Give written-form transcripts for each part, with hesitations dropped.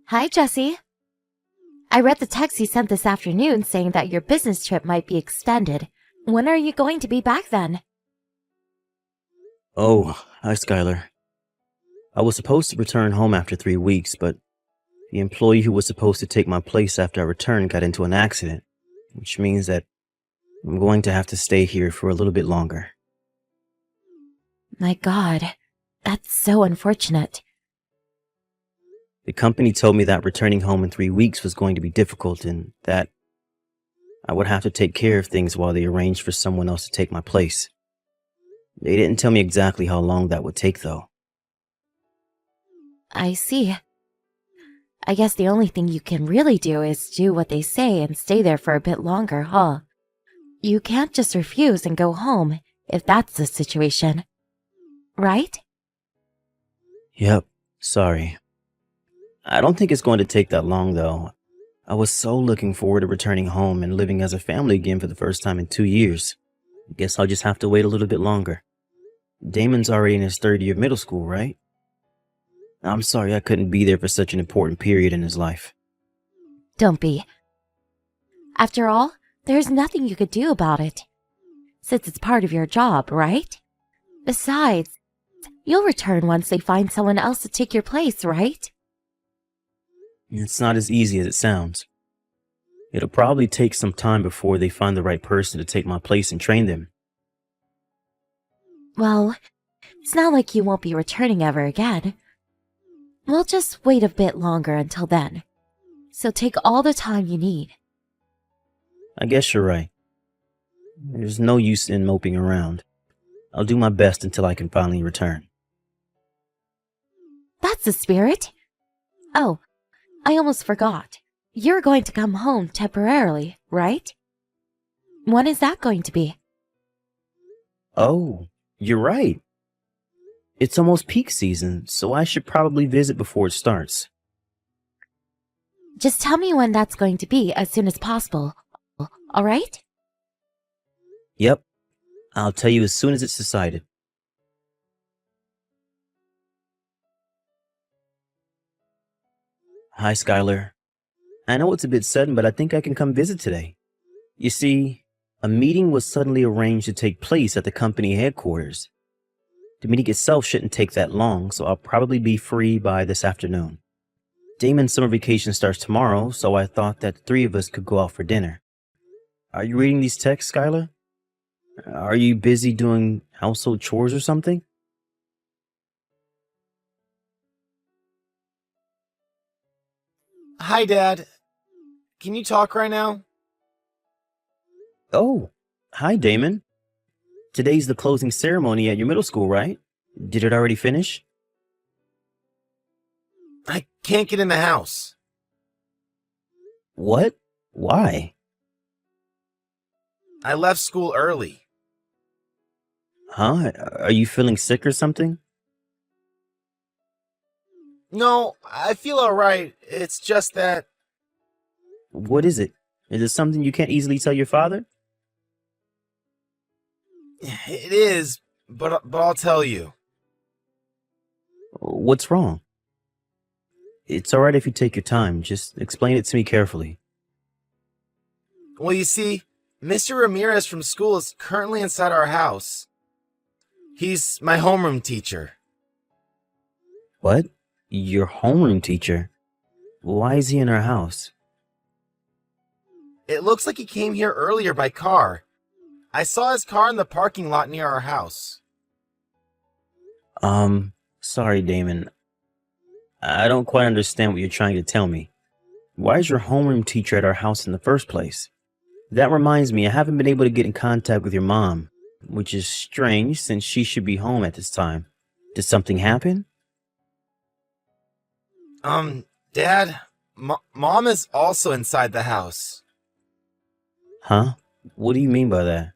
Hi, Jesse. I read the text you sent this afternoon saying that your business trip might be extended. When are you going to be back then? Oh, hi, Skylar. I was supposed to return home after 3 weeks, but the employee who was supposed to take my place after I returned got into an accident, which means that I'm going to have to stay here for a little bit longer. My God, that's so unfortunate. The company told me that returning home in 3 weeks was going to be difficult and that I would have to take care of things while they arranged for someone else to take my place. They didn't tell me exactly how long that would take, though. I see. I guess the only thing you can really do is do what they say and stay there for a bit longer, huh? You can't just refuse and go home if that's the situation. Right? Yep, sorry. I don't think it's going to take that long, though. I was so looking forward to returning home and living as a family again for the first time in 2 years. Guess I'll just have to wait a little bit longer. Damon's already in his third year of middle school, right? I'm sorry I couldn't be there for such an important period in his life. Don't be. After all, there's nothing you could do about it. Since it's part of your job, right? Besides, you'll return once they find someone else to take your place, right? It's not as easy as it sounds. It'll probably take some time before they find the right person to take my place and train them. Well, it's not like you won't be returning ever again. We'll just wait a bit longer until then. So take all the time you need. I guess you're right. There's no use in moping around. I'll do my best until I can finally return. That's the spirit. Oh, I almost forgot. You're going to come home temporarily, right? When is that going to be? Oh, you're right. It's almost peak season, so I should probably visit before it starts. Just tell me when that's going to be as soon as possible. All right? Yep, I'll tell you as soon as it's decided. Hi, Skylar. I know it's a bit sudden, but I think I can come visit today. You see, a meeting was suddenly arranged to take place at the company headquarters. The meeting itself shouldn't take that long, so I'll probably be free by this afternoon. Damon's summer vacation starts tomorrow, so I thought that the three of us could go out for dinner. Are you reading these texts, Skylar? Are you busy doing household chores or something? Hi, Dad. Can you talk right now? Oh, hi, Damon. Today's the closing ceremony at your middle school, right? Did it already finish? I can't get in the house. What? Why? I left school early. Huh? Are you feeling sick or something? No, I feel alright. It's just that What is it? Is it something you can't easily tell your father? it is, but I'll tell you. What's wrong? It's alright if you take your time. Just explain it to me carefully. Well, you see, Mr. Ramirez from school is currently inside our house. He's my homeroom teacher. What? Your homeroom teacher? Why is he in our house? It looks like he came here earlier by car. I saw his car in the parking lot near our house. Sorry, Damon. I don't quite understand what you're trying to tell me. Why is your homeroom teacher at our house in the first place? That reminds me, I haven't been able to get in contact with your mom, which is strange since she should be home at this time. Did something happen? Dad, Mom is also inside the house. Huh? What do you mean by that?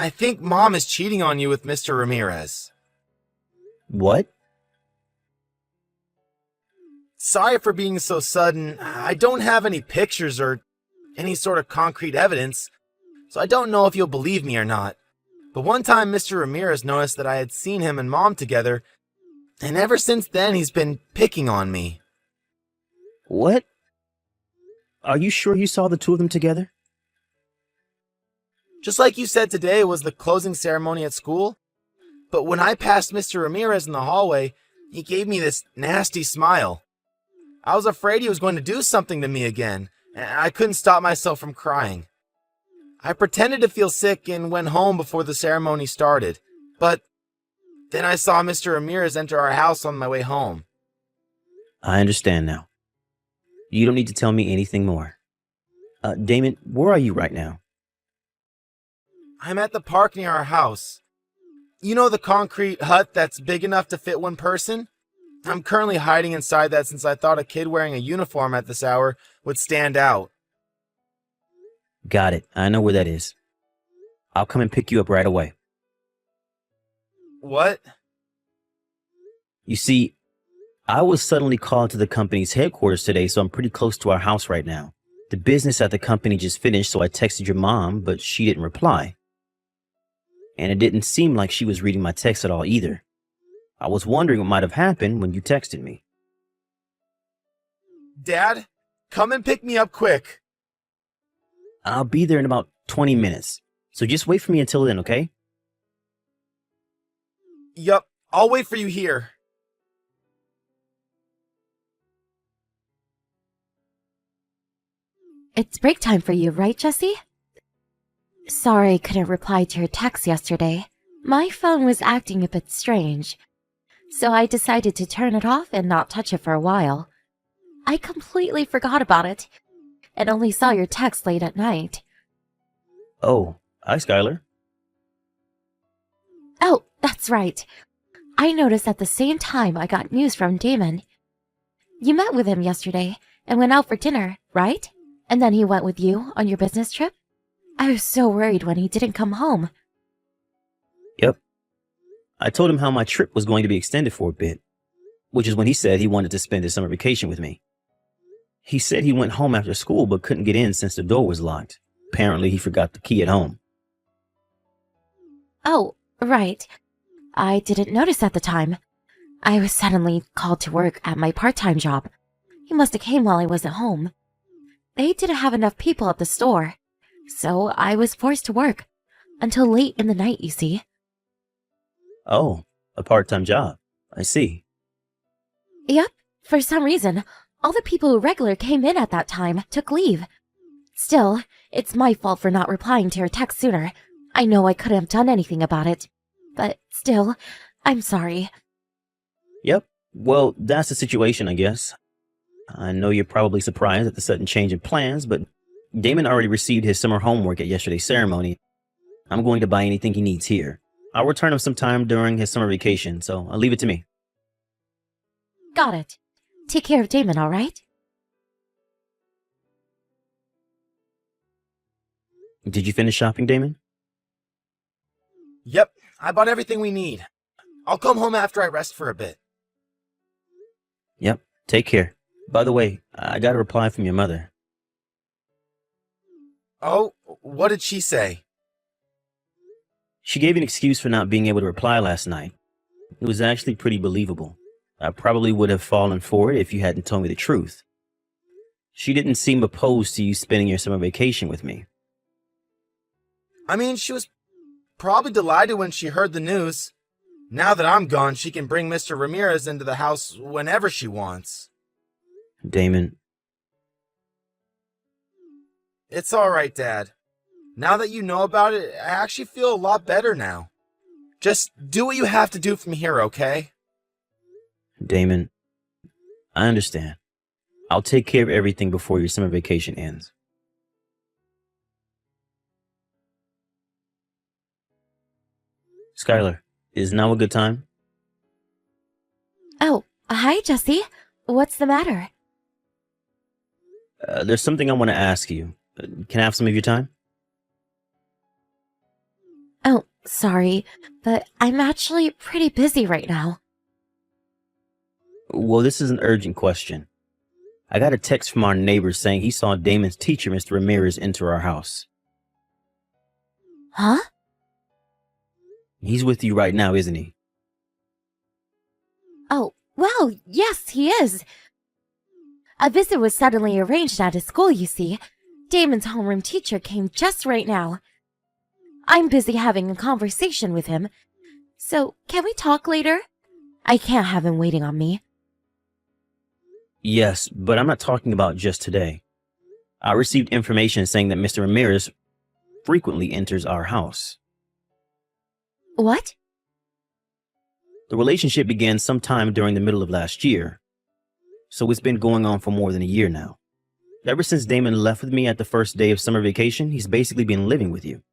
I think Mom is cheating on you with Mr. Ramirez. What? Sorry for being so sudden. I don't have any pictures or any sort of concrete evidence, so I don't know if you'll believe me or not. But one time Mr. Ramirez noticed that I had seen him and Mom together, And ever since then, he's been picking on me. What? Are you sure you saw the two of them together? Just like you said today was the closing ceremony at school. But when I passed Mr. Ramirez in the hallway, he gave me this nasty smile. I was afraid he was going to do something to me again, and I couldn't stop myself from crying. I pretended to feel sick and went home before the ceremony started, but then I saw Mr. Ramirez enter our house on my way home. I understand now. You don't need to tell me anything more. Damon, where are you right now? I'm at the park near our house. You know the concrete hut that's big enough to fit one person? I'm currently hiding inside that since I thought a kid wearing a uniform at this hour would stand out. Got it. I know where that is. I'll come and pick you up right away. What? You see, I was suddenly called to the company's headquarters today, so I'm pretty close to our house right now. The business at the company just finished, so I texted your mom, but she didn't reply. And it didn't seem like she was reading my text at all either. I was wondering what might have happened when you texted me. Dad, come and pick me up quick. I'll be there in about 20 minutes, so just wait for me until then, okay? Yup, I'll wait for you here. It's break time for you, right, Jesse? Sorry I couldn't reply to your text yesterday. My phone was acting a bit strange, so I decided to turn it off and not touch it for a while. I completely forgot about it, and only saw your text late at night. Oh, hi, Skylar. Oh, that's right. I noticed at the same time I got news from Damon. You met with him yesterday and went out for dinner, right? And then he went with you on your business trip? I was so worried when he didn't come home. Yep. I told him how my trip was going to be extended for a bit, which is when he said he wanted to spend his summer vacation with me. He said he went home after school but couldn't get in since the door was locked. Apparently, he forgot the key at home. Oh, right. I didn't notice at the time. I was suddenly called to work at my part-time job. He must have came while I wasn't home. They didn't have enough people at the store, so I was forced to work. Until late in the night, you see. Oh, a part-time job. I see. Yep, for some reason, all the people who regular came in at that time took leave. Still, it's my fault for not replying to your text sooner. I know I couldn't have done anything about it. But still, I'm sorry. Yep. Well, that's the situation, I guess. I know you're probably surprised at the sudden change in plans, but Damon already received his summer homework at yesterday's ceremony. I'm going to buy anything he needs here. I'll return him sometime during his summer vacation, so I'll leave it to me. Got it. Take care of Damon, all right? Did you finish shopping, Damon? Yep, I bought everything we need. I'll come home after I rest for a bit. Yep. Take care. By the way, I got a reply from your mother. Oh, what did she say? She gave an excuse for not being able to reply last night. It was actually pretty believable. I probably would have fallen for it if you hadn't told me the truth. She didn't seem opposed to you spending your summer vacation with me. I mean, she was probably delighted when she heard the news. Now that I'm gone, she can bring Mr. Ramirez into the house whenever she wants. Damon. It's alright, Dad. Now that you know about it, I actually feel a lot better now. Just do what you have to do from here, okay? Damon, I understand. I'll take care of everything before your summer vacation ends. Skylar, is now a good time? Oh, hi, Jesse. What's the matter? There's something I want to ask you. Can I have some of your time? Oh, sorry, but I'm actually pretty busy right now. Well, this is an urgent question. I got a text from our neighbor saying he saw Damon's teacher, Mr. Ramirez, enter our house. Huh? He's with you right now, isn't he? Oh, yes, he is. A visit was suddenly arranged at his school, you see. Damon's homeroom teacher came just right now. I'm busy having a conversation with him. So, can we talk later? I can't have him waiting on me. Yes, but I'm not talking about just today. I received information saying that Mr. Ramirez frequently enters our house. What? The relationship began sometime during the middle of last year, so it's been going on for more than a year now. Ever since Damon left with me at the first day of summer vacation, he's basically been living with you.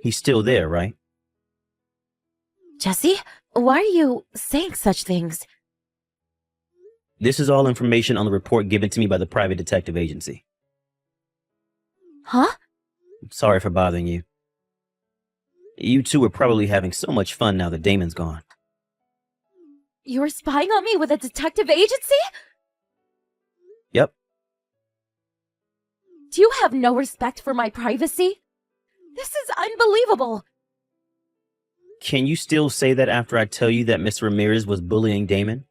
He's still there, right? Jesse, why are you saying such things? This is all information on the report given to me by the private detective agency. Huh? Sorry for bothering you. You two are probably having so much fun now that Damon's gone. You're spying on me with a detective agency? Yep. Do you have no respect for my privacy? This is unbelievable. Can you still say that after I tell you that Mr. Ramirez was bullying Damon?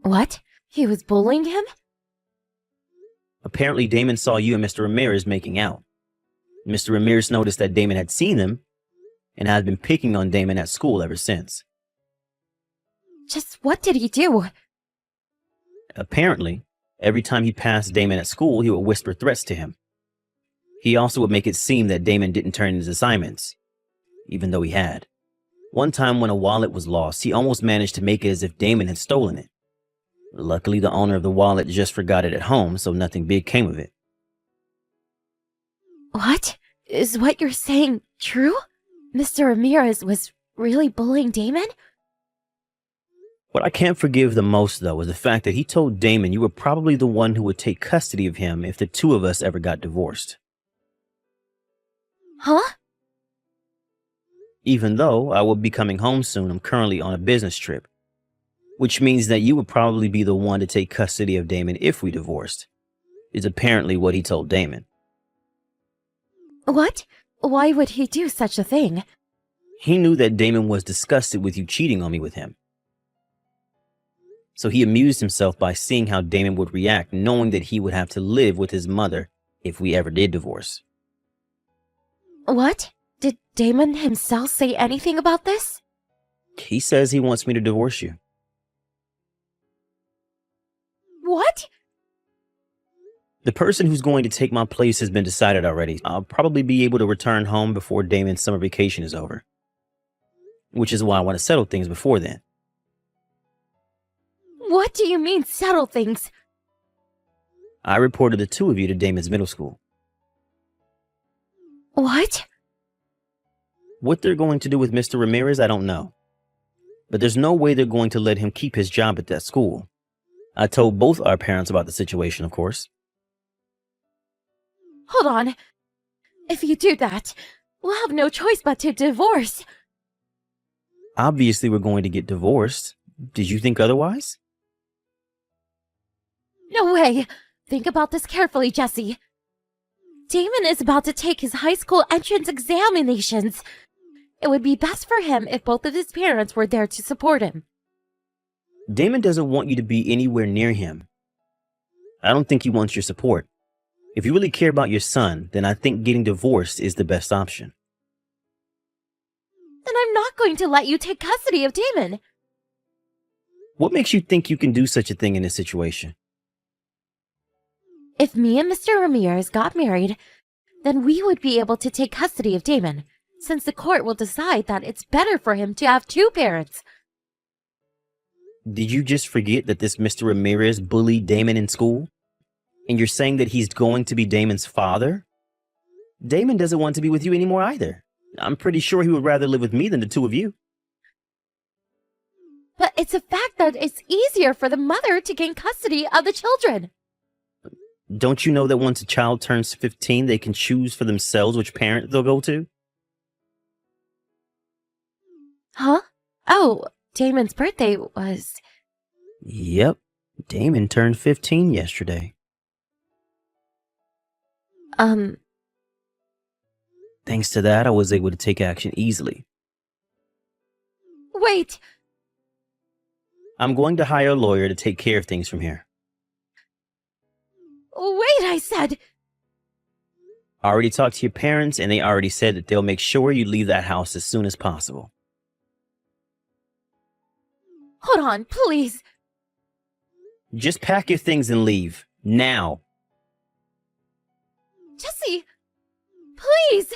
What? He was bullying him? Apparently, Damon saw you and Mr. Ramirez making out. Mr. Ramirez noticed that Damon had seen them and has been picking on Damon at school ever since. Just what did he do? Apparently, every time he passed Damon at school, he would whisper threats to him. He also would make it seem that Damon didn't turn in his assignments, even though he had. One time when a wallet was lost, he almost managed to make it as if Damon had stolen it. Luckily, the owner of the wallet just forgot it at home, so nothing big came of it. What? Is what you're saying true? Mr. Ramirez was really bullying Damon? What I can't forgive the most, though, is the fact that he told Damon you were probably the one who would take custody of him if the two of us ever got divorced. Huh? Even though I will be coming home soon, I'm currently on a business trip, which means that you would probably be the one to take custody of Damon if we divorced, is apparently what he told Damon. What? Why would he do such a thing? He knew that Damon was disgusted with you cheating on me with him. So he amused himself by seeing how Damon would react, knowing that he would have to live with his mother if we ever did divorce. What? Did Damon himself say anything about this? He says he wants me to divorce you. What? The person who's going to take my place has been decided already. I'll probably be able to return home before Damon's summer vacation is over, which is why I want to settle things before then. What do you mean, settle things? I reported the two of you to Damon's middle school. What? What they're going to do with Mr. Ramirez, I don't know. But there's no way they're going to let him keep his job at that school. I told both our parents about the situation, of course. Hold on. If you do that, we'll have no choice but to divorce. Obviously, we're going to get divorced. Did you think otherwise? No way. Think about this carefully, Jesse. Damon is about to take his high school entrance examinations. It would be best for him if both of his parents were there to support him. Damon doesn't want you to be anywhere near him. I don't think he wants your support. If you really care about your son, then I think getting divorced is the best option. Then I'm not going to let you take custody of Damon. What makes you think you can do such a thing in this situation? If me and Mr. Ramirez got married, then we would be able to take custody of Damon, since the court will decide that it's better for him to have two parents. Did you just forget that this Mr. Ramirez bullied Damon in school? And you're saying that he's going to be Damon's father? Damon doesn't want to be with you anymore either. I'm pretty sure he would rather live with me than the two of you. But it's a fact that it's easier for the mother to gain custody of the children. Don't you know that once a child turns 15, they can choose for themselves which parent they'll go to? Huh? Oh, Damon's birthday was... Yep, Damon turned 15 yesterday. Thanks to that, I was able to take action easily. Wait! I'm going to hire a lawyer to take care of things from here. Wait, I said. I already talked to your parents, and they already said that they'll make sure you leave that house as soon as possible. Hold on, please. Just pack your things and leave. Now. Jesse, please.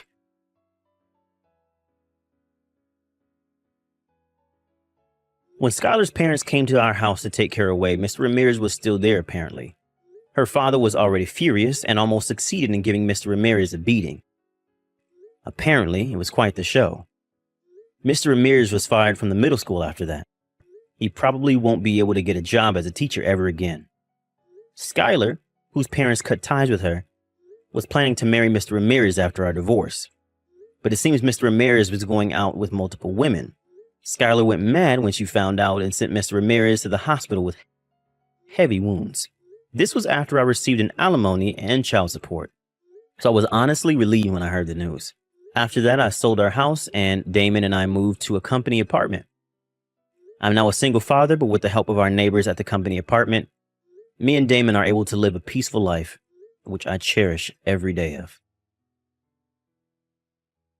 When Skylar's parents came to our house to take her away, Mr. Ramirez was still there, apparently. Her father was already furious and almost succeeded in giving Mr. Ramirez a beating. Apparently, it was quite the show. Mr. Ramirez was fired from the middle school after that. He probably won't be able to get a job as a teacher ever again. Skylar, whose parents cut ties with her, was planning to marry Mr. Ramirez after our divorce. But it seems Mr. Ramirez was going out with multiple women. Skylar went mad when she found out and sent Mr. Ramirez to the hospital with heavy wounds. This was after I received an alimony and child support. So I was honestly relieved when I heard the news. After that, I sold our house and Damon and I moved to a company apartment. I'm now a single father, but with the help of our neighbors at the company apartment, me and Damon are able to live a peaceful life, which I cherish every day of.